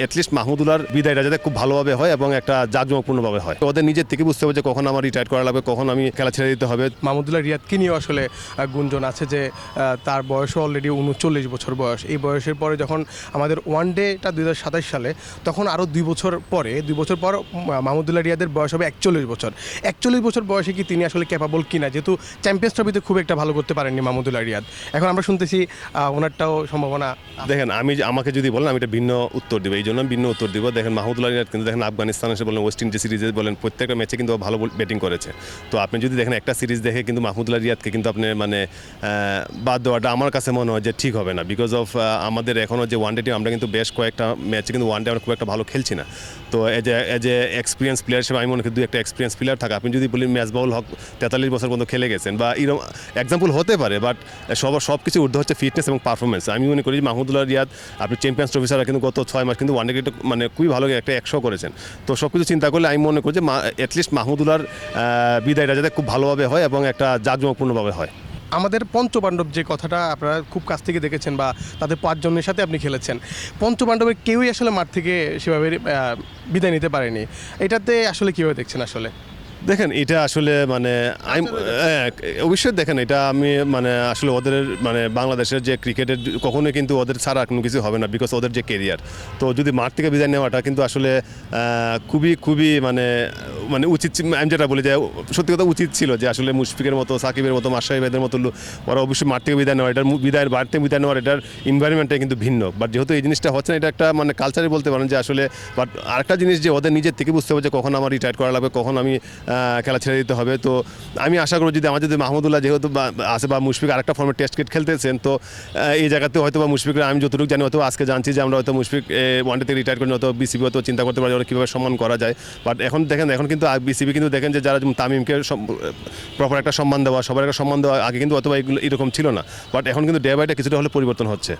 At least মাহমুদুল্লাহর বিদায়টা যাতে খুব ভালোভাবে হয় এবং একটা জাঁকজমকপূর্ণভাবে হয়। ওদের নিজের থেকে বুঝতে হবে যে কখন আমার রিটায়ার করা লাগবে, কখন আমি খেলা ছেড়ে দিতে হবে। মাহমুদুল্লাহ রিয়াদকে নিয়েও আসলে গুঞ্জন আছে যে তার বয়সও অলরেডি 39 বছর বয়স। এই বয়সের পরে যখন আমাদের ওয়ান ডেটা 2027 সালে, তখন আরও 2 বছর পর মাহমুদুল্লাহ রিয়াদের বয়স হবে 41 বছর। 41 বছর বয়সে কি তিনি আসলে ক্যাপাবল কিনা, যেহেতু চ্যাম্পিয়ন্স ট্রফিতে খুব একটা ভালো করতে পারেননি মাহমুদুল্লাহ রিয়াদ। এখন আমরা শুনতেছি ওনারটাও সম্ভাবনা। দেখেন, আমাকে যদি বলেন আমি এটা ভিন্ন উত্তর দেবো, এই জন্য আমি ভিন্ন উত্তর দিব। দেখেন, মাহমুদুল্লাহ রিয়াদ কিন্তু দেখেন আফগানিস্তান এসে বলেন, ওয়েস্ট ইন্ডিজ সিরিজে বলেন, প্রত্যেকটা ম্যাচে কিন্তু ভালো ব্যাটিং করেছে। তো আপনি যদি দেখেন একটা সিরিজ দেখে কিন্তু মাহমুদুল্লাহ রিয়াদকে কিন্তু আপনি মানে বাদ দেওয়াটা আমার কাছে মনে হয় যে ঠিক হবে না। বিকজ অফ আমাদের এখনও যে ওয়ানডে টিম, আমরা কিন্তু বেশ কয়েকটা ম্যাচে কিন্তু ওয়ানডে আমরা খুব একটা ভালো খেলছি না। তো এজ এ এক্সপিরিয়েন্স প্লেয়ার হিসেবে আমি মনে করি একটা এক্সপিরিয়েন্স প্লেয়ার থাকে। আপনি যদি বলেন মেজবাউল হক 43 বছর পর্যন্ত খেলে গেছেন বা এরকম এক্সাম্পল হতে পারে, বাট সব কিছু ঊর্ধ্বে হচ্ছে ফিটনেস এবং পারফরমেন্স। আমি মনে করি মাহমুদুল্লাহ রিয়াদ আপনি চ্যাম্পিয়ন্স ট্রফি ছাড়া কিন্তু গত 6 মাস কিন্তু ওয়ানডে ক্রিকেট মানে খুবই ভালো একটা 100 করেছেন। তো সব কিছু চিন্তা করলে আমি মনে করি যে অ্যাটলিস্ট মাহমুদুল্লাহর বিদায়টা যাতে খুব ভালোভাবে হয় এবং একটা জাঁকজমকপূর্ণভাবে হয়। আমাদের পঞ্চপাণ্ডব যে কথাটা আপনারা খুব কাছ থেকে দেখেছেন, বা তাদের 5 জনের সাথে আপনি খেলেছেন, পঞ্চপাণ্ডবের কেউই আসলে মাঠ থেকে সেভাবে বিদায় নিতে পারেনি। এটাতে আসলে কীভাবে দেখছেন আসলে? দেখেন, এটা আসলে মানে আমি অবশ্যই দেখেন, এটা আমি মানে আসলে ওদের মানে বাংলাদেশের যে ক্রিকেটের কখনোই কিন্তু ওদের ছাড়া কোনো কিছু হবে না, বিকজ ওদের যে কেরিয়ার। তো যদি মাঠ থেকে বিদায় নেওয়াটা কিন্তু আসলে খুবই মানে উচিত। আমি যেটা বলি যে সত্যি কথা উচিত ছিল যে আসলে মুশফিকের মতো, সাকিবের মতো, মাশরাফিদের মতো ওরা অবশ্যই মাঠ থেকে বিদায় নেওয়া, এটার বাড়ি থেকে বিদায় নেওয়ার এটার এনভায়রনমেন্টটা কিন্তু ভিন্ন। বাট যেহেতু এই জিনিসটা হচ্ছে না, এটা একটা মানে কালচারে বলতে পারেন যে আসলে। বাট আরেকটা জিনিস যে ওদের নিজের থেকে বুঝতে হবে যে কখন আমার রিটায়ার করা লাগবে, কখন আমি খেলা ছেড়ে দিতে হবে। তো আমি আশা করি যদি মাহমুদুল্লাহ যেহেতু আছে বা মুশফিক আরেকটা ফর্মে টেস্ট ক্রিকেট খেলতেছেন, তো এই জায়গাতে হয়তো বা মুশফিকরা আমি যতটুকু জানি, হয়তো আজকে জানছি যে আমরা হয়তো মুশফিক ওয়ানডে থেকে রিটায়ার করি, হয়তো বিসিবি হয়তো চিন্তা করতে পারে ওরা কীভাবে সম্মান করা যায়। বাট এখন দেখেন, এখন কিন্তু বিসিবি কিন্তু দেখেন যে যারা তামিমকে প্রপার একটা সম্মান দেওয়া, সবার একটা সম্মান দেওয়া, আগে কিন্তু হয়তো এরকম ছিল না। বাট এখন কিন্তু ডে বাই ডে কিছুটা হলে পরিবর্তন হচ্ছে।